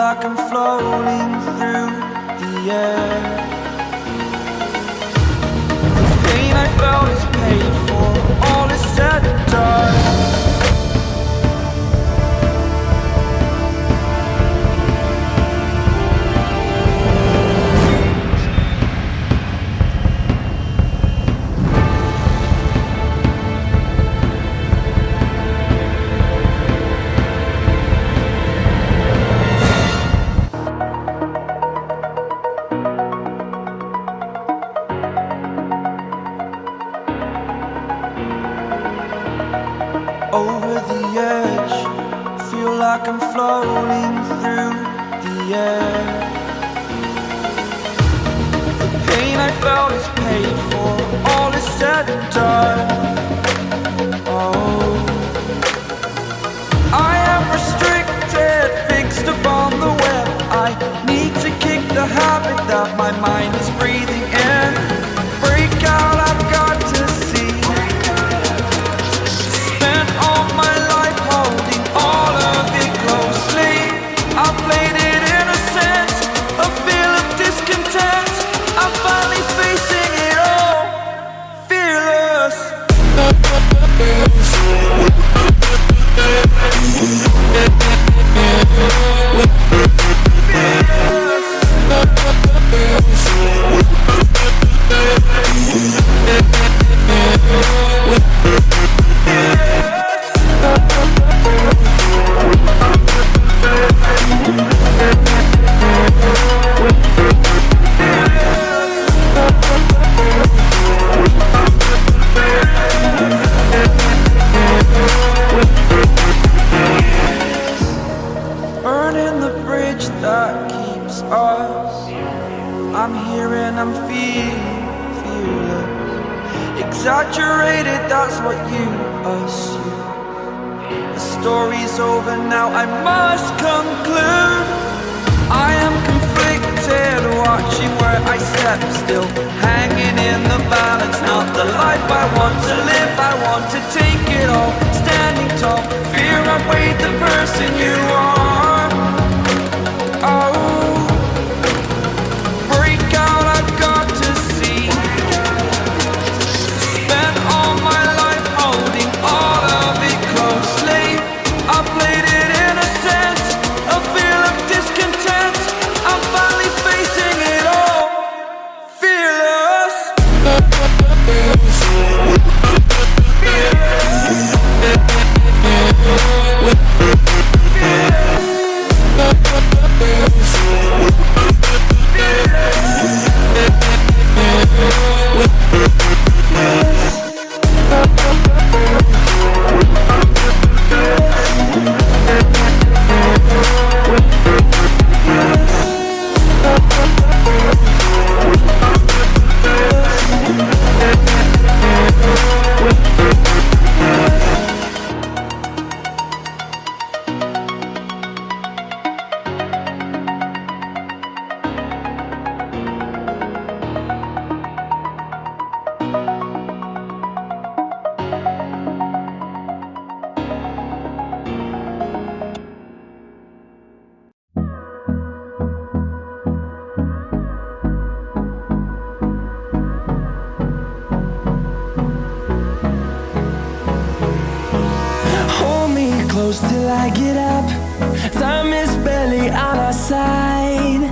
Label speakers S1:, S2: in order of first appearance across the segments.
S1: like I'm floating through the air. The pain I felt is paid for, all is said and done. Over the edge, feel like I'm floating through the air. The pain I felt is paid for, all is said and done. Oh, I am restricted, fixed upon the web. I need to kick the habit that my mind is breathing in. Break out, I've got to see. All my life holding all of it closely. I played it innocent, a feel of discontent. I'm finally facing it all, fearless. Burning the bridge that keeps us. I'm here and I'm feeling fearless. Exaggerated, that's what you assume. The story's over now, I must conclude. I am conflicted, watching where I step still, hanging in the balance. Not the life I want to live, I want to take it all. Standing tall, fear outweighed the person you are. Oh, break out, I've got to see. Spent all my life holding all of it closely. I played it innocent, a feel of discontent. I'm finally facing it all, fearless.
S2: Close till I get up. Time is barely on our side.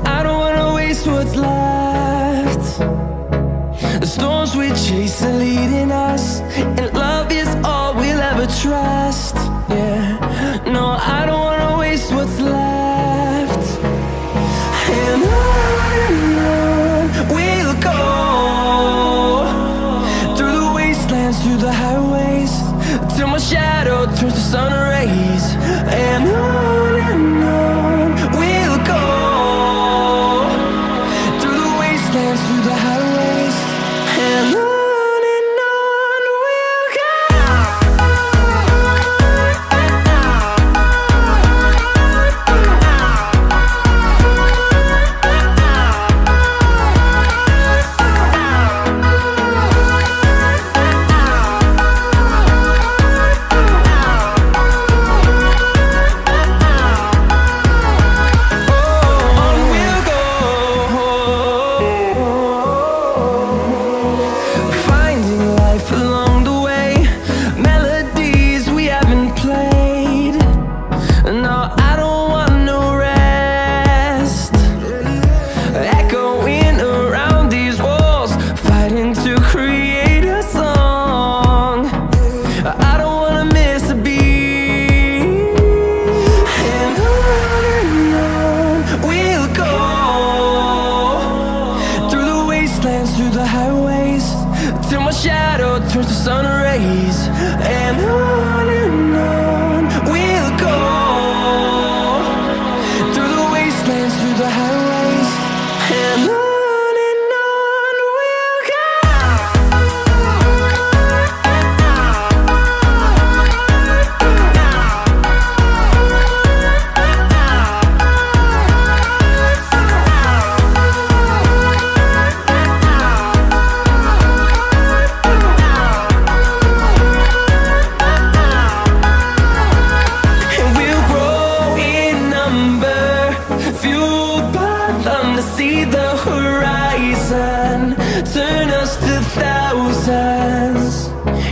S2: I don't wanna waste what's left. The storms we chase are leading us, and love is all we'll ever trust. Yeah, no, I don't wanna waste what's left. And on we'll go, through the wastelands, through the highways, till my shadow turns to sun rays. And on we'll go, through the wastelands, through the highways. And on we'll go. turns to sun rays, and on we'll go through the wastelands, through the highways, and on we'll go. See the horizon turn us to thousands,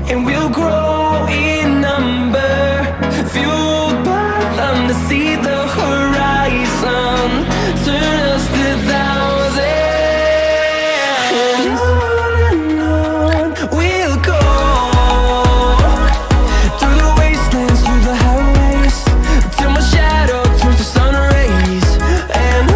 S2: and we'll grow in number, fueled by them to see the horizon turn us to thousands, and on we'll go through the wastelands, through the highways, till my shadow turns to sun rays, and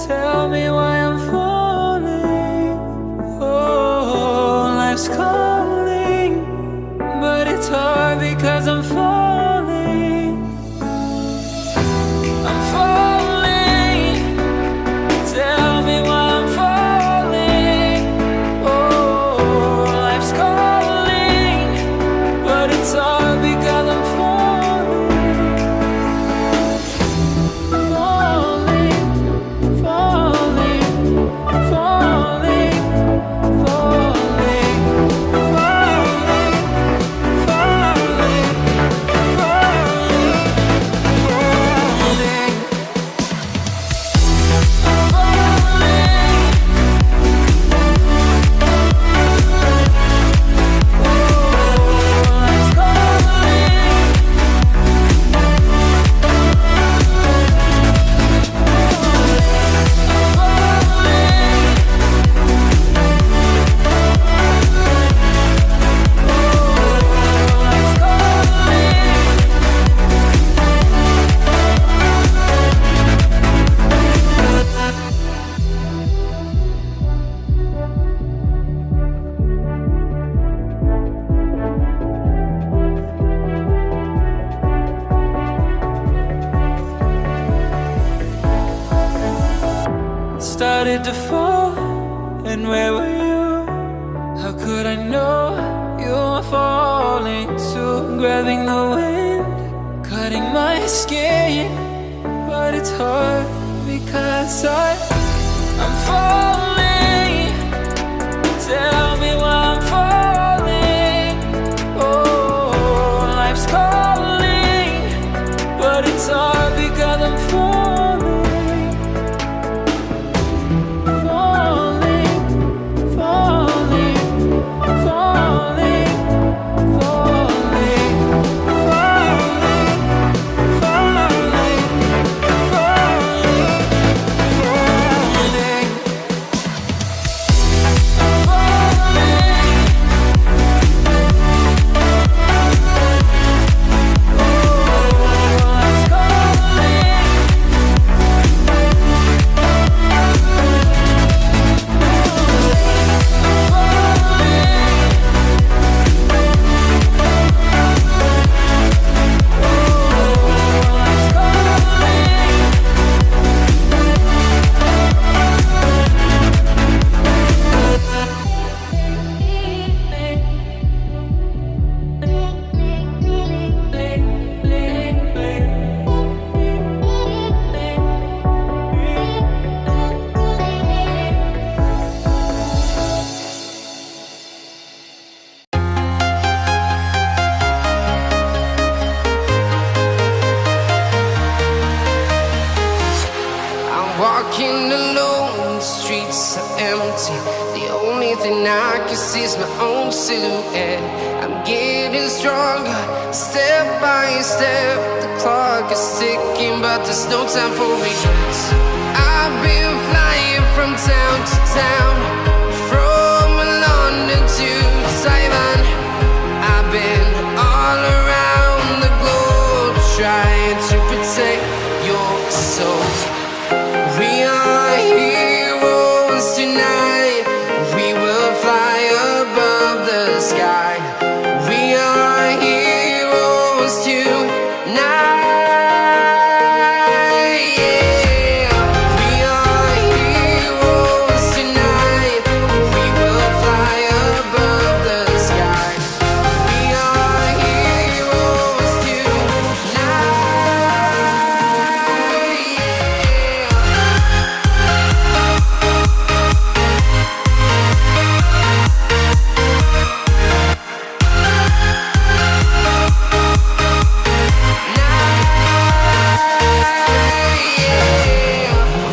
S2: tell me why I'm falling. Oh, life's calling, but it's hard because I'm falling. I'm falling. Tell me why I'm falling. Oh, life's calling, but it's hard because I'm falling. Started to fall, and where were you? How could I know you were falling too? Grabbing the wind, cutting my skin, but it's hard because I'm falling. Tell me why I'm falling. Oh, life's calling, but it's hard because I'm falling.
S3: streets are empty. The only thing I can see is my own silhouette. I'm getting stronger, step by step. The clock is ticking, but there's no time for regrets. I've been flying from town to town, from London to Taiwan. I've been all around the globe, trying to protect your soul. We are heroes tonight. We will fly above the sky. We are heroes tonight. Yeah. We are heroes tonight. We will fly above the sky. We are heroes tonight.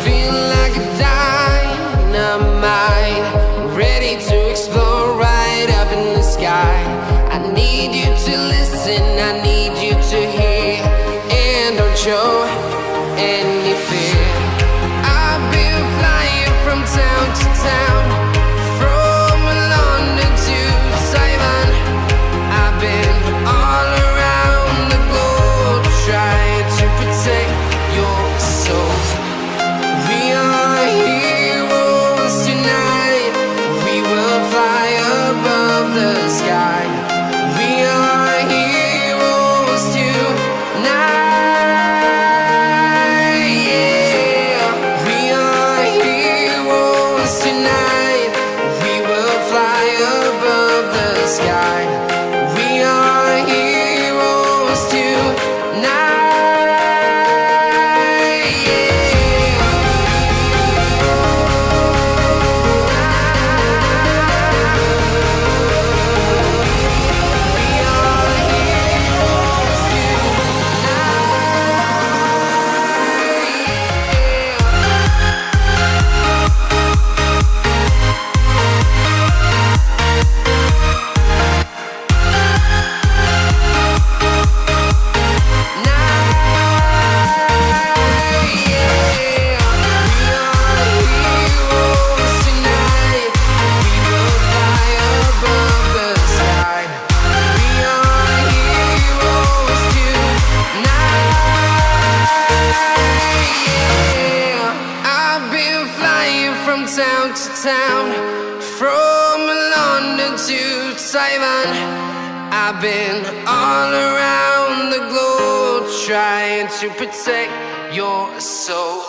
S3: Feeling like a dynamite, ready to explode right up in the sky. I need you to listen, I need you to hear, and don't show any fear. I've been flying from town to town, from London to Taiwan. I've been all around the globe, trying to protect your soul. We are heroes tonight. We will fly above the sky. We are heroes tonight. Yeah. We are heroes tonight. We will fly above the sky. We are heroes tonight. Town to town, from London to Taiwan. I've been all around the globe, trying to protect your soul.